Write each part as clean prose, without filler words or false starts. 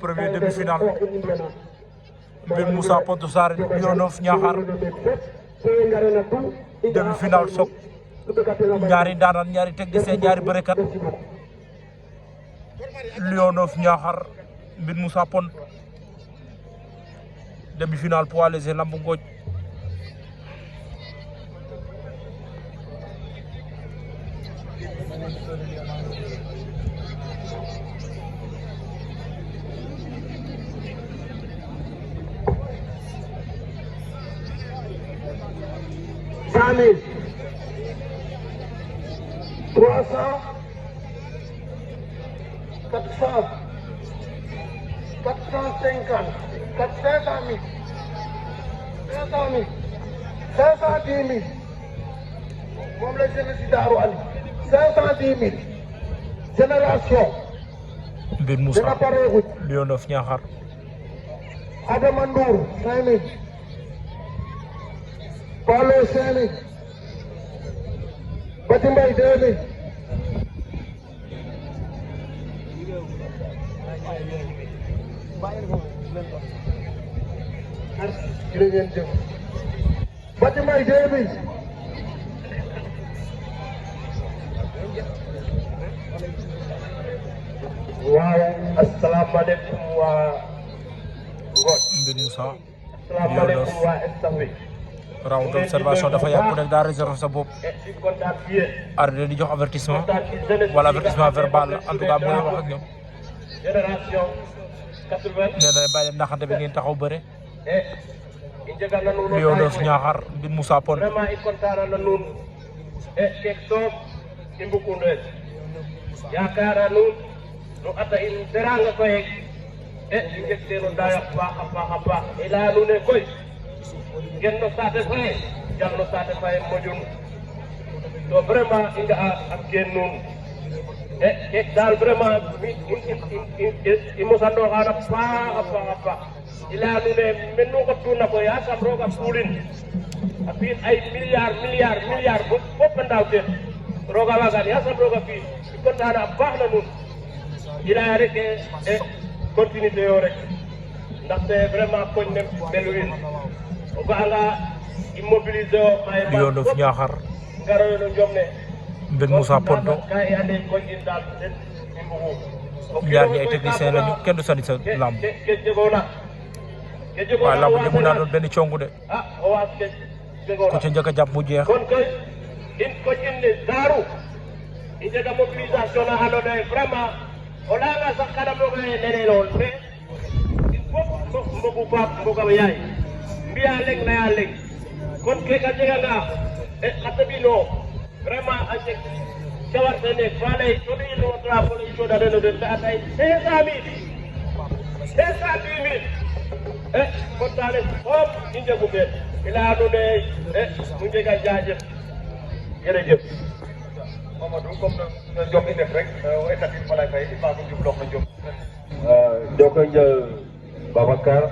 premier demi-finale Mbine Moussa Pointe Sarene Lion of Niakhar demi-finale sok ñaari daanaan ñaari technicien ñaari bërekat Lion of Niakhar Mbine Moussa Pointe demi-finale poids léger lambu ngooj Samil 300 400 450 400 000 510 000 moom la jeunesse si Darou Ali 510 000 génération Mbine Moussa Lion of Niakhar Adama Ndour 5 000 Paulo 5 000 Bati Mbaye 2 000 jërëjëf Bati Mbaye 2 000 waaw asalaamaaleykum waa Ngor Mbine Moussa asalaamaaleykum waa Estawi round d'observation dafa yàgg ku nekk daa réserve sa bopp arrêté di jox avertissement wala avertissement verbal en tout cas mooy wax ak ñoom nee na bàyyi leen naxante bi ngeen taxaw bëre Lion of Niakhar Mbine Moussa Pointe vraiment i kontaan na nuun keek soom i mbukundoes yaakaara nuun nu ata in teranga koy i njeg teeno daayo paax a paax i leya nuun ne koy gen no saate faye jal no saate faye moƴun to vraiment i nga'a ak keen nuun keek daal vraiment i mosandooxaana paax a paax i leya nuun ne men nu xottuuna koy yasam rooga fuulin a fi'in ay milliard fop a ndaaw teen rooga waagaan yasam rooga fi'in i kontaana a paax na nuun i leya rek continuité yo rek ndaxte vraiment koñ ne mbelu in o ga'anga i mobiliser o Lion of Niakhar ngaroyo no njom ne Mbine Moussa Pointe ka i ande koñ in daal ten i mbugu ñaar ñi ay technicien lañu kenn du sani sa lamb ke jegoona waaye lamb ji mun naa doon benn congu de o waas ke jegoona ku ci njëkk a jàpp mu jeex kon koy in koñ in ne Darou i njega mobilisation na andoona yee vraiment o layanga sax kada mooga ye nene lool mais il faut mbogu faap mbogam yaay mbi'a leŋ laya leŋ kon keka jeganga xa teɓino vraiment a jeg cawarte ne fa lay coɗi'ino drapeau i cooɗa den o den ta atay 510 000 kontaane fop i njegu teen i leya nuun ne nu njega jaajëf jërëjëf Mamadou comme no jom i ndef rek o etatin falay fay i mbaago njubloox no jom joko njal Babacar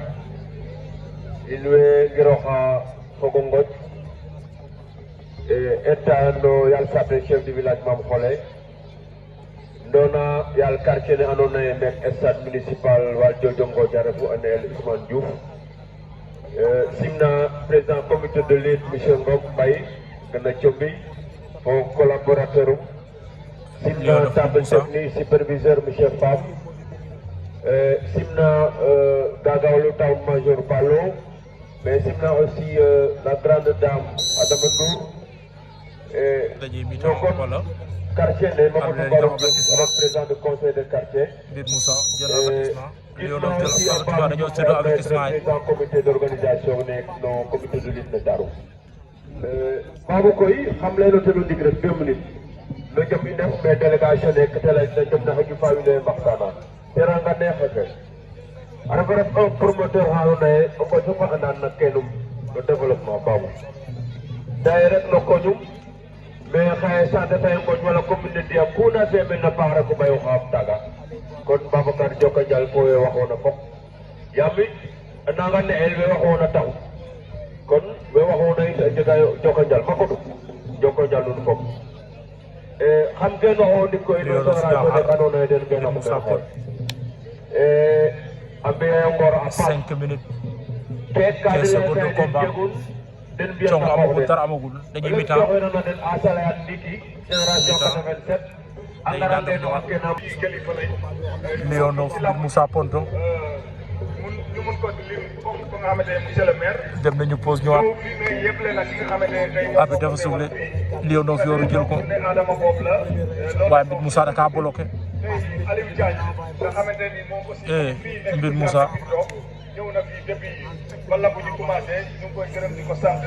in way ngiroxa fogo Ngoj eta no yaal saate chef du village Mame Khole ndona yaal quartier ne andoona yee mek stade municipal Valdiodio Ngoj a refu a ne'el Ousmane Diouf simna président comité de lutte monsieur Ngom Mbaye gana Thiomby fo collaborateur um simna table technique superviseur monsieur Fam simna gagawlu town major Palo mais simna aussi la grande dame Adama Ndour quartier ne Mamadou Baro président du conseil de quartier Mbine Moussa jël avertissement Lion of jël avertissement dañoo séddoo avertissement yi président comité d'organisation nekk no comité de lutte de Darou Babou koy xam leen o tenu ndig rek 2 minutes no jom i ndef mais délégation ne ketela na jom na xaju fa wiin we mbaxtaana teranga neexeke a refa ref un promoteur xa andoona yee o koƴ fop a andan na keenum no développement Babou daye rek no koñum mais xaye saate fe Ngoj wala commune de Diam ku na seemen na paax rek o ɓayo xaam taaga kon Babacar joka njal fo we waxoona fop yaam it a nanga ne'el we waxoona taxu kon we waxoona it a jegayo joka njal makodu joko njal nun fop xam genoxo ndik koy no génération ne andoona yee den ngenoxu men xaye 5 minutes 15 secondes de combat cong amagul dara amagul dañuy mi-temps dañuy daan def ñëwaat Leonov Moussa Ponto ñu mun ko lim comme ko nga xamante ne monsieur le maire dem nañu pause ñëwaat fii mais yëpp leen nag ki nga xamante ne tey abi dafa soufflé Leonov yooru jël ko Adama boobu la waaye mbir Moussa da kaa bloqué tey Aliou Diagne nga xamante ni moom aussi mbir Moussa ñëw na fii depuis wala bu ñu commencé ñu ngi koy gërëm di ko sant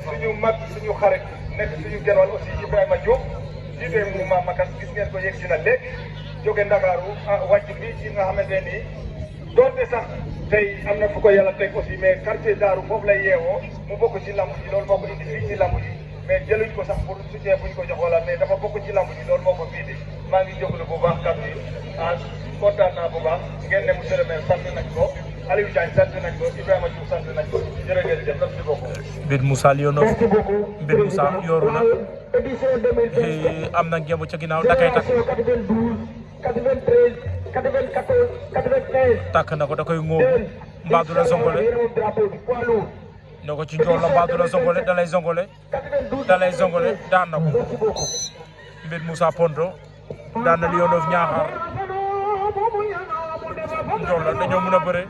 suñu mag suñu xarit nekk suñu genwal aussi Ibrahima Diop jiite mouvement Makas gis ngeen ko yegg si na léegi jóge Ndakaaru wàcc bi ci nga xamante ni doonte sax tey am na fu ko yàlla teg aussi mais quartier Daaru foofu lay yeewoo mu bokk ci lamb ji loolu moo ko indi fii ci lamb ji mais jëluñ ko sax pour soutien buñ ko jox wala mais dafa bokk ci lamb ji loolu moo ko fii di maa ngi jóglu bu baax kàddu yi kontaan naa bu baax ngeen ne monsieur le maire sant nañ ko Aliou Diagne sant nañ ko Ibrahima Diouf sant nañ ko jërëjëf merci beaucoup. mbir Moussa Leonov mbir Moussa yooru na am na ngemb ca ginnaaw da kay takk takk na ko da koy ŋóobu mbaa du la zongole ne ko ci njool la mbaa du la zongole da lay zongole daan na ko mbir Moussa Ponto daan na Leonov Niakhar njool la dañoo mën a bëre